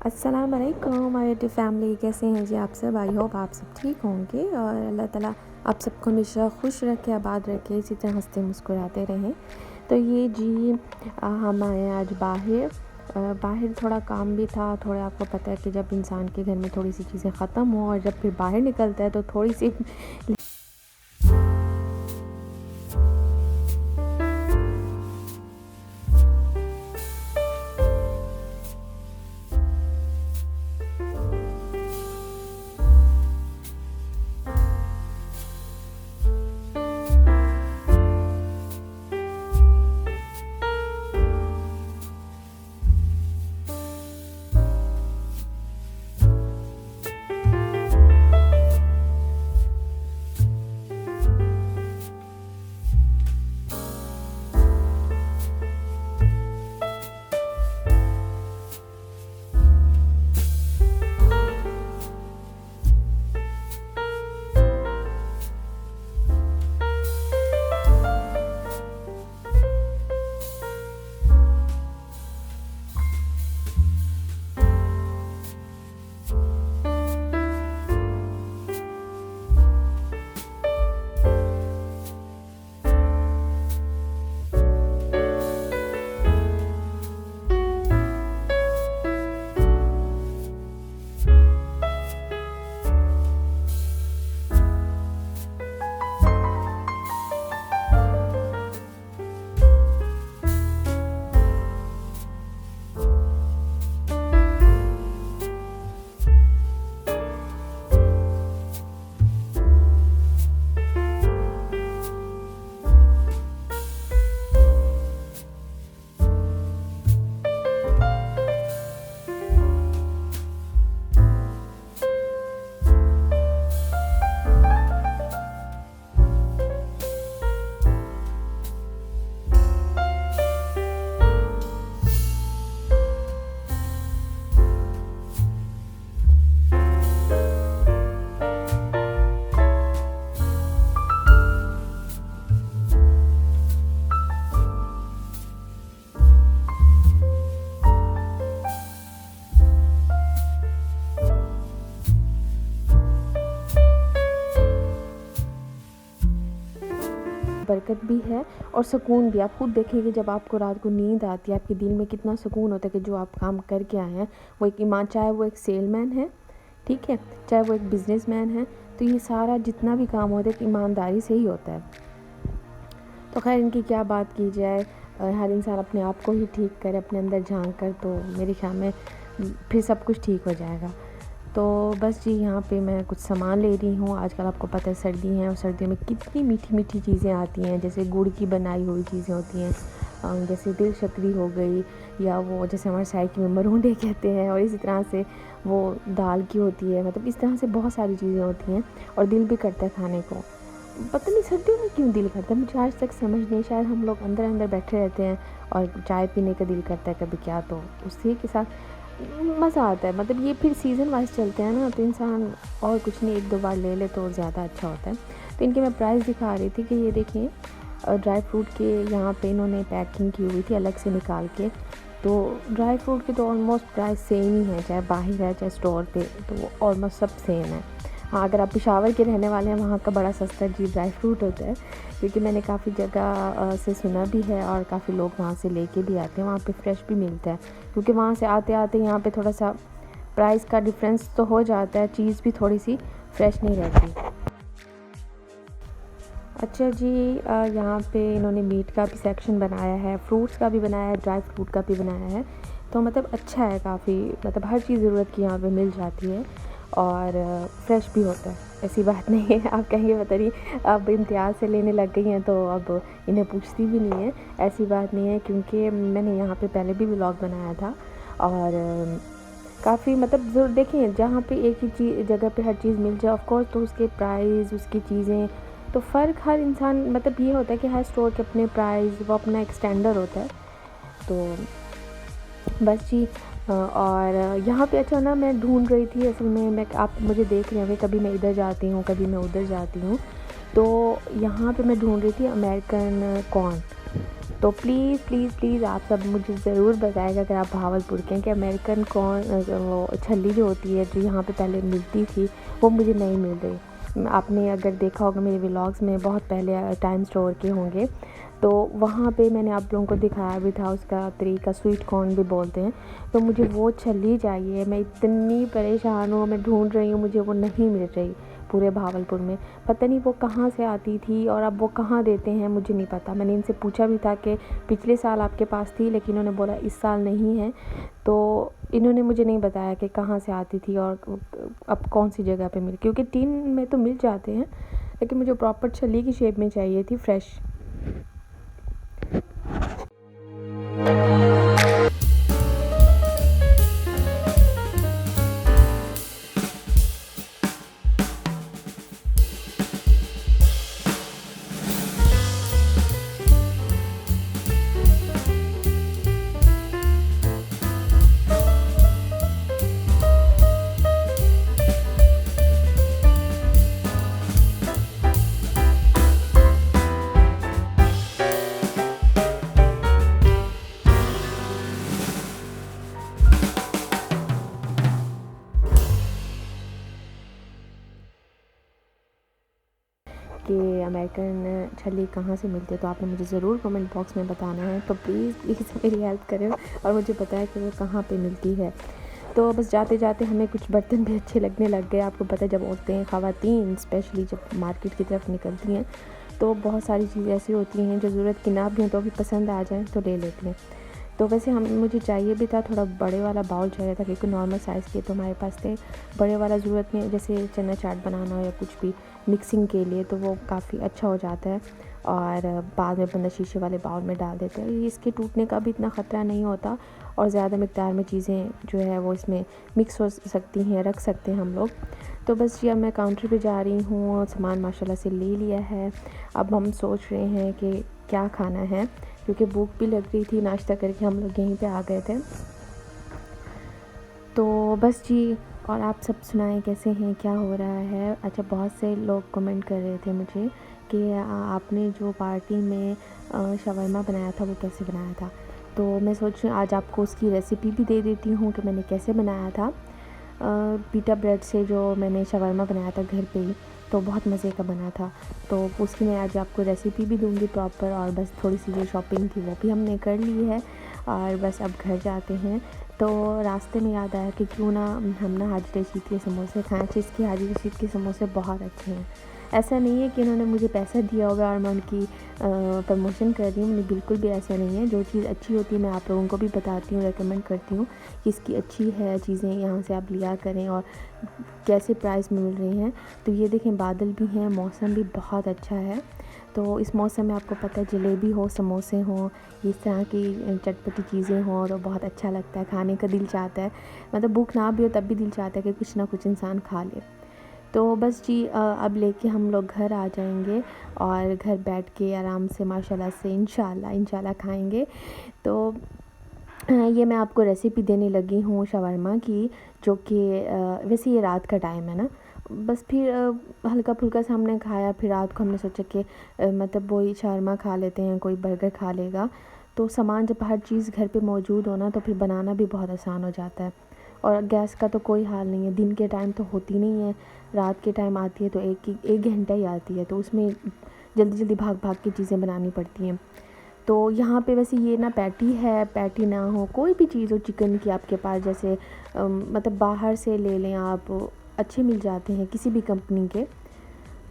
अस्सलाम वालेकुम my dear family, कैसे हैं जी आप सब। आई होप आप सब ठीक होंगे और अल्लाह ताला आप सबको हमेशा खुश रखे, आबाद रखे, इसी तरह हंसते मुस्कुराते रहें। तो ये जी हम आए आज बाहर। बाहर थोड़ा काम भी था। थोड़ा आपको पता है कि जब इंसान के घर में थोड़ी सी चीज़ें ख़त्म हो और जब फिर बाहर निकलता है तो थोड़ी सी बरकत भी है और सुकून भी। आप खुद देखेंगे जब आपको रात को नींद आती है, आपके दिल में कितना सुकून होता है कि जो आप काम करके आए हैं वो एक ईमान, चाहे वो एक सेलमैन है, ठीक है, चाहे वो एक बिजनेसमैन है, तो ये सारा जितना भी काम होता है कि ईमानदारी से ही होता है। तो खैर इनकी क्या बात की जाए। हर इंसान अपने आप को ही ठीक करे, अपने अंदर झांक कर, तो मेरे ख्याल में फिर सब कुछ ठीक हो जाएगा। तो बस जी यहाँ पे मैं कुछ सामान ले रही हूँ। आजकल आपको पता है सर्दी है और सर्दियों में कितनी मीठी मीठी चीज़ें आती हैं, जैसे गुड़ की बनाई हुई चीज़ें होती हैं, जैसे दिल शक्री हो गई, या वो जैसे हमारे साइकी में मरूंडे कहते हैं, और इसी तरह से वो दाल की होती है। मतलब इस तरह से बहुत सारी चीज़ें होती हैं और दिल भी करता है खाने को। पता नहीं सर्दियों में क्यों दिल करता है, मुझे आज तक समझ नहीं। शायद हम लोग अंदर अंदर बैठे रहते हैं और चाय पीने का दिल करता है कभी क्या, तो उसी के साथ मज़ा आता है। मतलब ये फिर सीज़न वाइज चलते हैं ना, तो इंसान और कुछ नहीं, एक दो बार ले ले तो ज़्यादा अच्छा होता है। तो इनके मैं प्राइस दिखा रही थी कि ये देखिए ड्राई फ्रूट के यहाँ पे इन्होंने पैकिंग की हुई थी अलग से निकाल के। तो ड्राई फ्रूट की तो ऑलमोस्ट प्राइस सेम ही है, चाहे बाहर है चाहे स्टोर पे, तो वो ऑलमोस्ट सब सेम है। हाँ, अगर आप पेशावर के रहने वाले हैं, वहाँ का बड़ा सस्ता जी ड्राई फ्रूट होता है, क्योंकि मैंने काफ़ी जगह से सुना भी है और काफ़ी लोग वहाँ से लेके भी आते हैं। वहाँ पे फ्रेश भी मिलता है, क्योंकि वहाँ से आते आते यहाँ पे थोड़ा सा प्राइस का डिफरेंस तो हो जाता है, चीज़ भी थोड़ी सी फ्रेश नहीं रहती। अच्छा जी, यहाँ पे इन्होंने मीट का भी सेक्शन बनाया है, फ्रूट्स का भी बनाया है, ड्राई फ्रूट का भी बनाया है। तो मतलब अच्छा है काफ़ी, मतलब हर चीज़ ज़रूरत की यहाँ पे मिल जाती है और फ्रेश भी होता है। ऐसी बात नहीं है आप कहेंगे पता नहीं अब इम्तियाज़ से लेने लग गई हैं तो अब इन्हें पूछती भी नहीं है। ऐसी बात नहीं है, क्योंकि मैंने यहाँ पे पहले भी व्लॉग बनाया था और काफ़ी मतलब ज़रूर देखें, जहाँ पे एक ही चीज़ जगह पे हर चीज़ मिल जाए ऑफ कोर्स, तो उसके प्राइस, उसकी चीज़ें, तो फ़र्क हर इंसान, मतलब ये होता है कि हर स्टोर के अपने प्राइस, वो अपना एक स्टैंडर्ड होता है। तो बस जी और यहाँ पे अच्छा ना, मैं ढूंढ रही थी असल में, मैं आप मुझे देख रहे होंगे, कभी मैं इधर जाती हूँ कभी मैं उधर जाती हूँ, तो यहाँ पे मैं ढूंढ रही थी अमेरिकन कॉर्न। तो प्लीज़ प्लीज़ प्लीज़ आप सब मुझे ज़रूर बताएगा अगर आप भावलपुर के हैं कि अमेरिकन कॉर्न वो छल्ली जो होती है जो यहाँ पे पहले मिलती थी वो मुझे नहीं मिल रही। आपने अगर देखा होगा मेरे व्लॉग्स में बहुत पहले टाइम स्टोर के होंगे, तो वहाँ पे मैंने आप लोगों को दिखाया भी था, उसका तरीका स्वीट कॉर्न भी बोलते हैं। तो मुझे वो छल्ली चाहिए, मैं इतनी परेशान हूँ, मैं ढूंढ रही हूँ, मुझे वो नहीं मिल रही पूरे भावलपुर में। पता नहीं वो कहाँ से आती थी और अब वो कहाँ देते हैं मुझे नहीं पता। मैंने इनसे पूछा भी था कि पिछले साल आपके पास थी, लेकिन इन्होंने बोला इस साल नहीं है। तो इन्होंने मुझे नहीं बताया कि कहाँ से आती थी और अब कौन सी जगह पे मिल, क्योंकि टिन में तो मिल जाते हैं, लेकिन मुझे प्रॉपर छल्ली की शेप में चाहिए थी, फ्रेश। कि अमेरिकन छल्ली कहाँ से मिलती है, तो आपने मुझे ज़रूर कमेंट बॉक्स में बताना है। तो प्लीज़ प्लीज़ मेरी हेल्प करें और मुझे बताएं कि वो कहाँ पे मिलती है। तो बस जाते जाते हमें कुछ बर्तन भी अच्छे लगने लग गए। आपको पता है जब औरतें ख़वातीन स्पेशली जब मार्केट की तरफ निकलती हैं तो बहुत सारी चीज़ें ऐसी होती हैं जो ज़रूरत की ना भी हो तो भी पसंद आ जाएँ तो ले लेती हैं। तो वैसे मुझे चाहिए भी था, थोड़ा बड़े वाला बाउल चाहिए था, क्योंकि नॉर्मल साइज़ के तो हमारे पास थे। बड़े वाला ज़रूरत नहीं, जैसे चना चाट बनाना हो या कुछ भी मिक्सिंग के लिए, तो वो काफ़ी अच्छा हो जाता है और बाद में बंदा शीशे वाले बाउल में डाल देता है। इसके टूटने का भी इतना ख़तरा नहीं होता और ज़्यादा मिक़दार में चीज़ें जो है वो इसमें मिक्स हो सकती हैं, रख सकते हैं हम लोग। तो बस जी अब मैं काउंटर पे जा रही हूँ, सामान माशाल्लाह से ले लिया है। अब हम सोच रहे हैं कि क्या खाना है, क्योंकि भूख भी लग रही थी। नाश्ता करके हम लोग यहीं पे आ गए थे। तो बस जी, और आप सब सुनाएं कैसे हैं, क्या हो रहा है। अच्छा, बहुत से लोग कमेंट कर रहे थे मुझे कि आपने जो पार्टी में शवरमा बनाया था वो कैसे बनाया था। तो मैं सोच रही हूँ आज आपको उसकी रेसिपी भी दे देती हूँ कि मैंने कैसे बनाया था। पीटा ब्रेड से जो मैंने शवरमा बनाया था घर पे ही, तो बहुत मज़े का बना था। तो उसकी मैं आज आपको रेसिपी भी दूंगी प्रॉपर, और बस थोड़ी सी जो शॉपिंग थी वो भी हमने कर ली है और बस अब घर जाते हैं। तो रास्ते में याद आया कि क्यों ना हम ना हाजी रशीद के समोसे खाएँ। इसके हाजी रशीद के समोसे बहुत अच्छे हैं। ऐसा नहीं है कि उन्होंने मुझे पैसा दिया होगा और मैं उनकी प्रमोशन कर रही हूँ, मुझे बिल्कुल भी ऐसा नहीं है। जो चीज़ अच्छी होती है मैं आप लोगों को भी बताती हूँ, रेकमेंड करती हूँ कि इसकी अच्छी है चीज़ें, यहाँ से आप लिया करें और कैसे प्राइस में मिल रही हैं। तो ये देखें, बादल भी हैं, मौसम भी बहुत अच्छा है। तो इस मौसम में आपको पता है जलेबी हो, समोसे हों, इस तरह की चटपटी चीज़ें हों तो बहुत अच्छा लगता है, खाने का दिल चाहता है। मतलब भूख ना भी हो तब भी दिल चाहता है कि कुछ ना कुछ इंसान खा ले। तो बस जी अब लेके हम लोग घर आ जाएंगे और घर बैठ के आराम से माशाल्लाह से इंशाल्लाह खाएंगे। तो ये मैं आपको रेसिपी देने लगी हूँ शवरमा की, जो कि वैसे ये रात का टाइम है ना। बस फिर हल्का फुल्का सा हमने खाया, फिर रात को हमने सोचा कि मतलब वही शवरमा खा लेते हैं, कोई बर्गर खा लेगा। तो सामान जब हर चीज़ घर पे मौजूद हो ना तो फिर बनाना भी बहुत आसान हो जाता है। और गैस का तो कोई हाल नहीं है, दिन के टाइम तो होती नहीं है, रात के टाइम आती है तो एक घंटा ही आती है, तो उसमें जल्दी जल्दी भाग भाग के चीज़ें बनानी पड़ती हैं। तो यहाँ पे वैसे ये ना पैटी है, पैटी ना हो कोई भी चीज़ हो चिकन की आपके पास, जैसे मतलब बाहर से ले लें आप, अच्छे मिल जाते हैं किसी भी कंपनी के।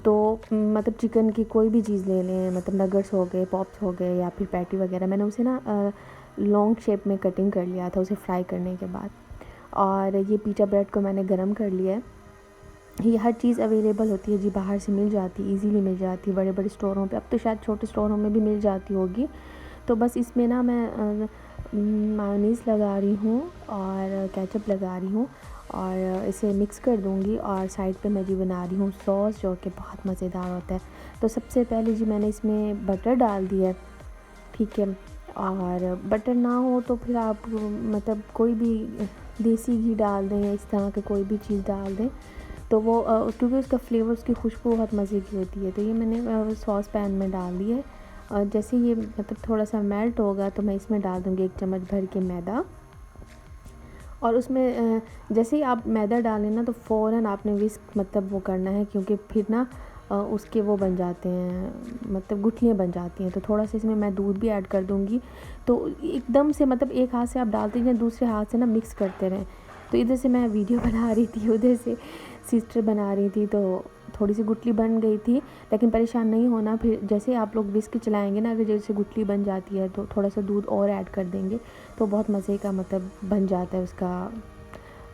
तो मतलब चिकन की कोई भी चीज़ ले लें, मतलब नगर्स हो गए, पॉप्स हो गए या फिर पैटी वगैरह। मैंने उसे ना लॉन्ग शेप में कटिंग कर लिया था उसे फ्राई करने के बाद। और ये पिटा ब्रेड को मैंने गरम कर लिया है। ये हर चीज़ अवेलेबल होती है जी, बाहर से मिल जाती है, इजीली मिल जाती है बड़े बड़े स्टोरों पे। अब तो शायद छोटे स्टोरों में भी मिल जाती होगी। तो बस इसमें ना मैं मायोनीज़ लगा रही हूँ और केचप लगा रही हूँ और इसे मिक्स कर दूँगी। और साइड पे मैं जी बना रही हूँ सॉस, जो कि बहुत मज़ेदार होता है। तो सबसे पहले जी मैंने इसमें बटर डाल दिया, ठीक है। और बटर ना हो तो फिर आप मतलब कोई भी देसी घी डाल दें या इस तरह के कोई भी चीज़ डाल दें, तो वो क्योंकि उसका फ्लेवर, उसकी खुशबू बहुत मज़े की होती है। तो ये मैंने सॉस पैन में डाल दी है और जैसे ये मतलब थोड़ा सा मेल्ट होगा तो मैं इसमें डाल दूँगी 1 चम्मच भर के मैदा। और उसमें जैसे ही आप मैदा डालें ना तो फ़ौरन आपने विस्क मतलब वो करना है, क्योंकि फिर ना उसके वो बन जाते हैं, मतलब गुठलियाँ बन जाती हैं। तो थोड़ा सा इसमें मैं दूध भी ऐड कर दूँगी। तो एकदम से मतलब एक हाथ से आप डालते जाएँ, दूसरे हाथ से ना मिक्स करते रहें। तो इधर से मैं वीडियो बना रही थी, उधर से सिस्टर बना रही थी, तो थोड़ी सी गुठली बन गई थी। लेकिन परेशान नहीं होना, फिर जैसे आप लोग विस्क चलाएँगे ना, अगर जैसे गुठली बन जाती है तो थोड़ा सा दूध और ऐड कर देंगे तो बहुत मज़े का मतलब बन जाता है उसका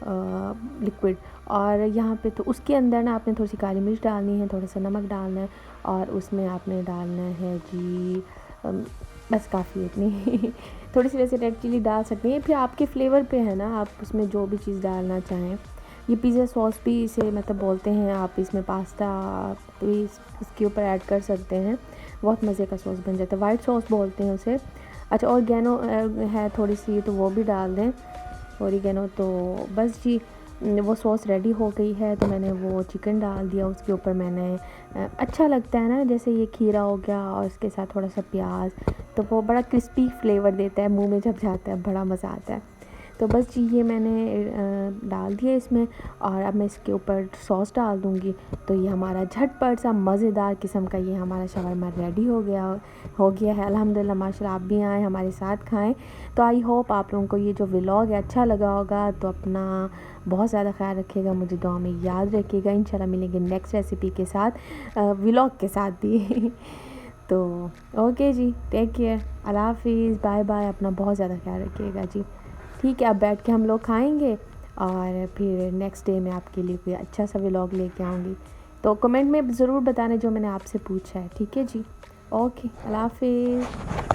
लिक्विड। और यहाँ पे तो उसके अंदर ना आपने थोड़ी सी काली मिर्च डालनी है, थोड़ा सा नमक डालना है, और उसमें आपने डालना है जी बस काफ़ी है इतनी थोड़ी सी वैसे रेड चिली डाल सकते हैं, फिर आपके फ्लेवर पे है ना, आप उसमें जो भी चीज़ डालना चाहें। ये पिज़्ज़ा सॉस भी इसे मतलब बोलते हैं, आप इसमें पास्ता भी इसके ऊपर ऐड कर सकते हैं, बहुत मज़े का सॉस बन जाता है, वाइट सॉस बोलते हैं उसे। अच्छा, ऑरिगेनो है थोड़ी सी तो वो भी डाल दें, ऑरिगेनो। तो बस जी वो सॉस रेडी हो गई है, तो मैंने वो चिकन डाल दिया उसके ऊपर। मैंने अच्छा लगता है ना, जैसे ये खीरा हो गया और इसके साथ थोड़ा सा प्याज, तो वो बड़ा क्रिस्पी फ्लेवर देता है, मुंह में जब जाता है बड़ा मज़ा आता है। तो बस जी ये मैंने डाल दिया इसमें, और अब मैं इसके ऊपर सॉस डाल दूँगी। तो ये हमारा झटपट सा मज़ेदार किस्म का ये हमारा शवरमा रेडी हो गया है अल्हम्दुलिल्लाह। माशाल्लाह, आप भी आएँ हमारे साथ खाएँ। तो आई होप आप लोगों को ये जो व्लॉग है अच्छा लगा होगा। तो अपना बहुत ज़्यादा ख़्याल रखिएगा, मुझे दुआ में याद रखिएगा। इंशाल्लाह मिलेंगे नेक्स्ट रेसिपी के साथ, व्लॉग के साथ भी तो ओके जी, टेक केयर, अल्लाह हाफिज़, बाय बाय। अपना बहुत ज़्यादा ख्याल रखिएगा जी। ठीक है, अब बैठ के हम लोग खाएंगे और फिर नेक्स्ट डे मैं आपके लिए कोई अच्छा सा व्लॉग लेके आऊँगी। तो कमेंट में ज़रूर बताना जो मैंने आपसे पूछा है, ठीक है जी। ओके, अल्लाह हाफिज़।